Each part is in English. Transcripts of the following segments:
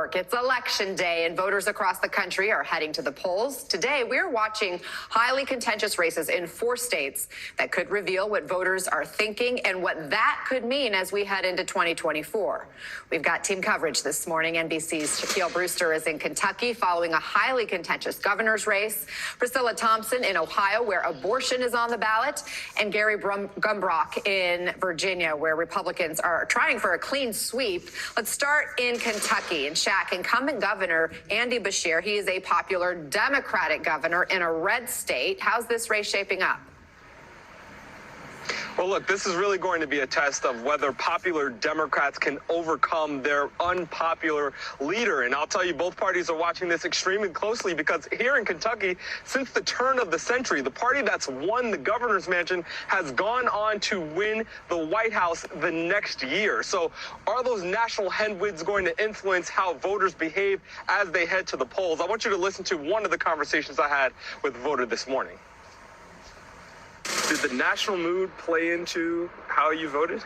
It's election day and voters across the country are heading to the polls. Today, we're watching highly contentious races in 4 states that could reveal what voters are thinking and what that could mean as we head into 2024. We've got team coverage this morning. NBC's Shaquille Brewster is in Kentucky following a highly contentious governor's race. Priscilla Thompson in Ohio, where abortion is on the ballot, and Gary Gumbrock in Virginia, where Republicans are trying for a clean sweep. Let's start in Kentucky. And incumbent Governor Andy Beshear, he is a popular Democratic governor in a red state. How's this race shaping up? Well, look, this is really going to be a test of whether popular Democrats can overcome their unpopular leader. And I'll tell you, both parties are watching this extremely closely because here in Kentucky, since the turn of the century, the party that's won the governor's mansion has gone on to win the White House the next year. So are those national headwinds going to influence how voters behave as they head to the polls? I want you to listen to one of the conversations I had with a voter this morning. Did the national mood play into how you voted?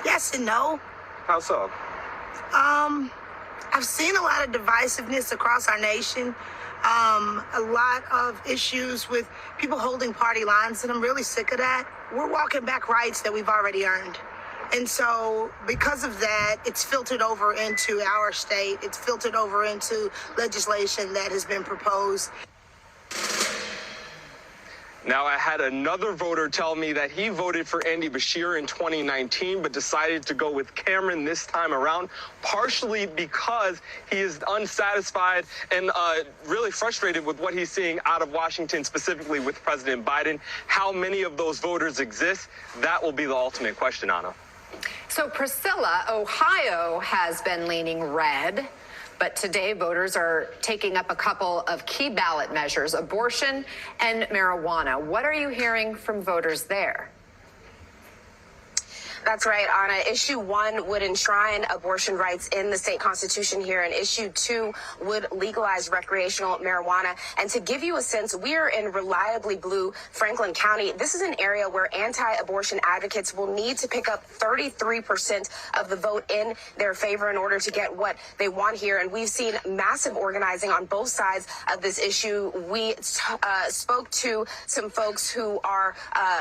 Yes and no. How so? I've seen a lot of divisiveness across our nation, a lot of issues with people holding party lines, and I'm really sick of that. We're walking back rights that we've already earned. And so because of that, it's filtered over into our state. It's filtered over into legislation that has been proposed. Now, I had another voter tell me that he voted for Andy Beshear in 2019, but decided to go with Cameron this time around, partially because he is unsatisfied and really frustrated with what he's seeing out of Washington, specifically with President Biden. How many of those voters exist? That will be the ultimate question, Anna. So, Priscilla, Ohio has been leaning red. But today, voters are taking up a couple of key ballot measures, abortion and marijuana. What are you hearing from voters there? That's right, Anna. Issue 1 would enshrine abortion rights in the state constitution here, and Issue 2 would legalize recreational marijuana. And to give you a sense, we are in reliably blue Franklin County. This is an area where anti-abortion advocates will need to pick up 33% of the vote in their favor in order to get what they want here. And we've seen massive organizing on both sides of this issue. We spoke to some folks who are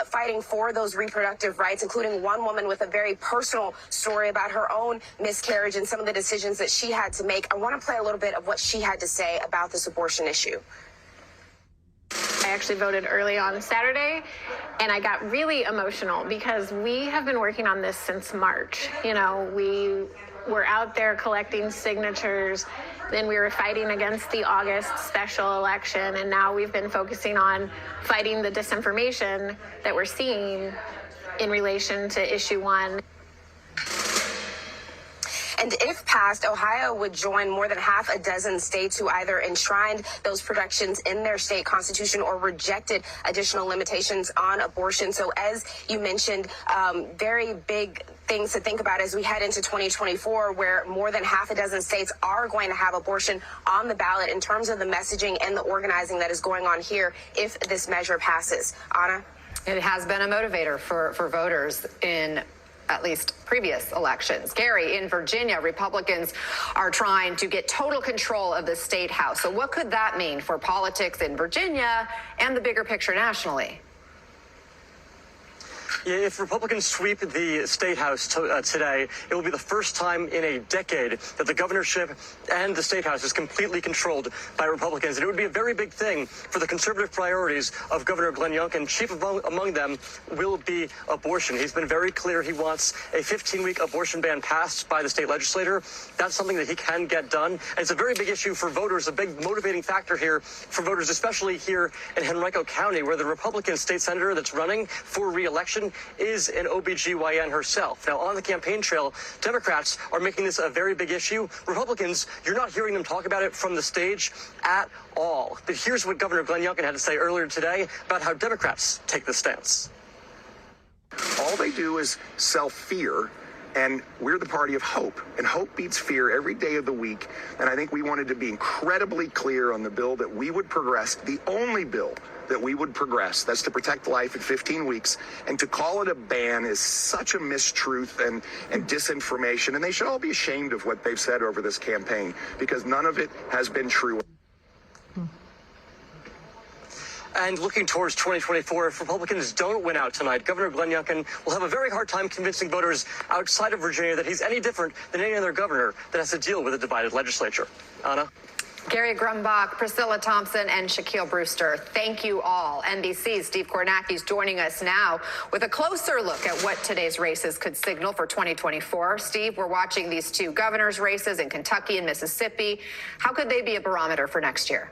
fighting for those reproductive rights, including one woman with a very personal story about her own miscarriage and some of the decisions that she had to make. I want to play a little bit of what she had to say about this abortion issue. I actually voted early on Saturday, and I got really emotional because we have been working on this since March. You know, we were out there collecting signatures, then we were fighting against the August special election, and now we've been focusing on fighting the disinformation that we're seeing in relation to Issue 1. And if passed, Ohio would join more than half a dozen states who either enshrined those protections in their state constitution or rejected additional limitations on abortion. So as you mentioned, very big things to think about as we head into 2024, where more than half a dozen states are going to have abortion on the ballot in terms of the messaging and the organizing that is going on here if this measure passes. Anna? It has been a motivator for voters in at least previous elections. Gary, in Virginia, Republicans are trying to get total control of the state house. So what could that mean for politics in Virginia and the bigger picture nationally? Yeah, if Republicans sweep the state house today, it will be the first time in a decade that the governorship and the state house is completely controlled by Republicans. And it would be a very big thing for the conservative priorities of Governor Glenn Youngkin. Chief among them will be abortion. He's been very clear he wants a 15-week abortion ban passed by the state legislature. That's something that he can get done. And it's a very big issue for voters, a big motivating factor here for voters, especially here in Henrico County, where the Republican state senator that's running for re-election is an OBGYN herself. Now, on the campaign trail, Democrats are making this a very big issue. Republicans, you're not hearing them talk about it from the stage at all. But here's what Governor Glenn Youngkin had to say earlier today about how Democrats take this stance. All they do is sell fear, and we're the party of hope. And hope beats fear every day of the week. And I think we wanted to be incredibly clear on the bill that we would progress, the only bill that we would progress. That's to protect life at 15 weeks. And to call it a ban is such a mistruth and disinformation. And they should all be ashamed of what they've said over this campaign, because none of it has been true. And looking towards 2024, if Republicans don't win out tonight, Governor Glenn Youngkin will have a very hard time convincing voters outside of Virginia that he's any different than any other governor that has to deal with a divided legislature. Anna? Gary Grumbach, Priscilla Thompson, and Shaquille Brewster, thank you all. NBC's Steve Kornacki is joining us now with a closer look at what today's races could signal for 2024. Steve, we're watching these two governors' races in Kentucky and Mississippi. How could they be a barometer for next year?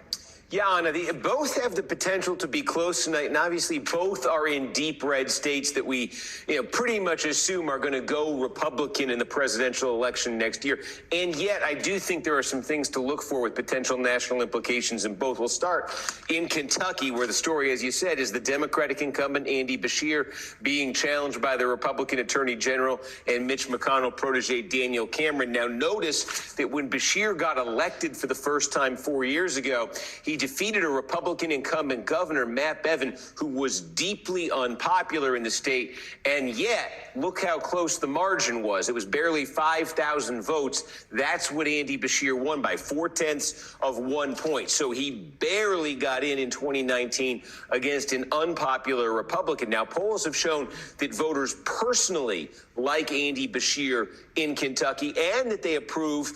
Yeah, Anna, both have the potential to be close tonight, and obviously both are in deep red states that we pretty much assume are going to go Republican in the presidential election next year. And yet I do think there are some things to look for with potential national implications in both. We'll start in Kentucky, where the story, as you said, is the Democratic incumbent Andy Beshear being challenged by the Republican Attorney General and Mitch McConnell protege Daniel Cameron. Now, notice that when Beshear got elected for the first time 4 years ago, he defeated a Republican incumbent governor, Matt Bevin, who was deeply unpopular in the state. And yet, look how close the margin was. It was barely 5,000 votes. That's what Andy Beshear won by, 0.4 points. So he barely got in 2019 against an unpopular Republican. Now, polls have shown that voters personally like Andy Beshear in Kentucky, and that they approve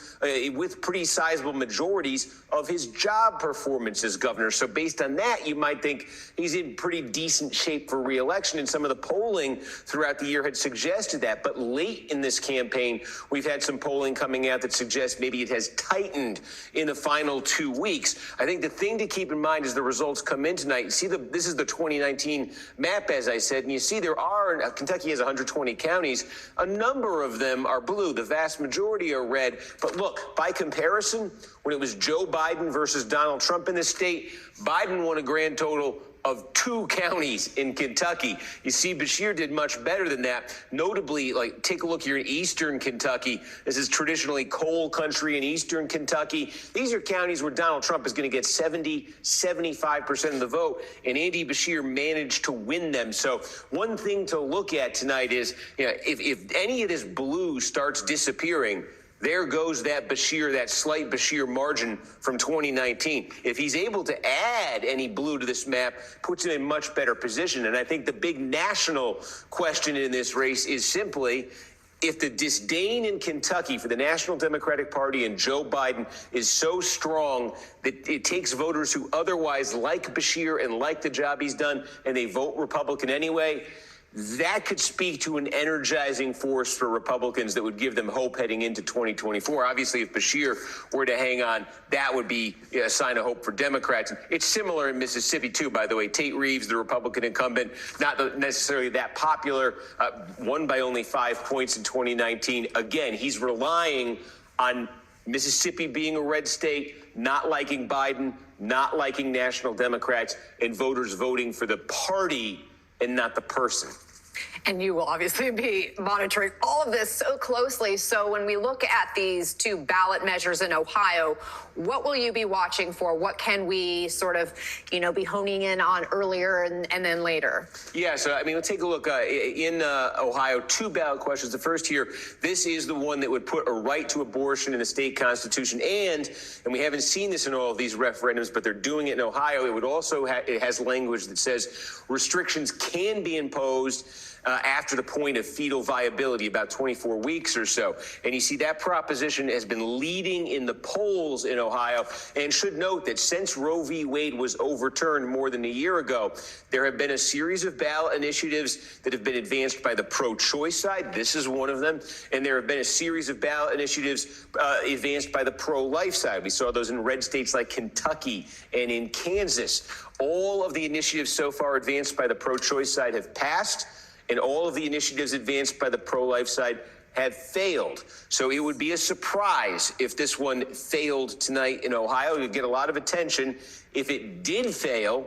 with pretty sizable majorities of his job performance as governor. So based on that, you might think he's in pretty decent shape for re-election, and some of the polling throughout the year had suggested that. But late in this campaign, we've had some polling coming out that suggests maybe it has tightened in the final 2 weeks. I think the thing to keep in mind as the results come in tonight, you see this is the 2019 map, as I said, and you see Kentucky has 120 counties. A number of them are blue. The vast majority are red. But look, by comparison, when it was Joe Biden versus Donald Trump in this state, Biden won a grand total of 2 counties in Kentucky. You see, Beshear did much better than that. Notably, take a look here in eastern Kentucky. This is traditionally coal country in eastern Kentucky. These are counties where Donald Trump is going to get 75% of the vote, and Andy Beshear managed to win them. So one thing to look at tonight is, if any of this blue starts disappearing, there goes that slight Beshear margin from 2019. If he's able to add any blue to this map, puts him in much better position. And I think the big national question in this race is simply, if the disdain in Kentucky for the National Democratic Party and Joe Biden is so strong that it takes voters who otherwise like Beshear and like the job he's done, and they vote Republican anyway, that could speak to an energizing force for Republicans that would give them hope heading into 2024. Obviously, if Beshear were to hang on, that would be a sign of hope for Democrats. It's similar in Mississippi, too, by the way. Tate Reeves, the Republican incumbent, not necessarily that popular, won by only 5 points in 2019. Again, he's relying on Mississippi being a red state, not liking Biden, not liking national Democrats, and voters voting for the party and not the person. And you will obviously be monitoring all of this so closely. So when we look at these 2 ballot measures in Ohio, what will you be watching for? What can we sort of, be honing in on earlier and then later? Yeah, so, let's take a look. In Ohio, 2 ballot questions. The first here, this is the one that would put a right to abortion in the state constitution. And we haven't seen this in all of these referendums, but they're doing it in Ohio. It would also it has language that says restrictions can be imposed after the point of fetal viability, about 24 weeks or so. And you see that proposition has been leading in the polls in Ohio, and should note that since Roe v. Wade was overturned more than a year ago, there have been a series of ballot initiatives that have been advanced by the pro-choice side. This is one of them. And there have been a series of ballot initiatives advanced by the pro-life side. We saw those in red states like Kentucky and in Kansas. All of the initiatives so far advanced by the pro-choice side have passed, and all of the initiatives advanced by the pro-life side have failed. So it would be a surprise if this one failed tonight in Ohio. It would get a lot of attention. If it did fail,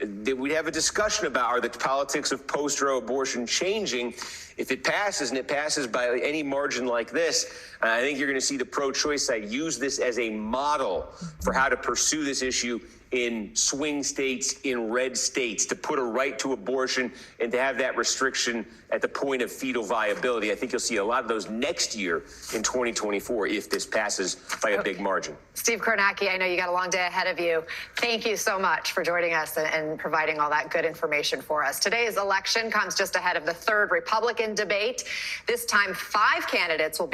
we'd have a discussion about, are the politics of post-Roe abortion changing? if it passes, and it passes by any margin like this, I think you're going to see the pro-choice side use this as a model for how to pursue this issue in swing states, in red states, to put a right to abortion and to have that restriction at the point of fetal viability. I think you'll see a lot of those next year in 2024 if this passes by a big margin. Steve Kornacki, I know you got a long day ahead of you. Thank you so much for joining us and providing all that good information for us. Today's election comes just ahead of the third Republican debate. This time, 5 candidates will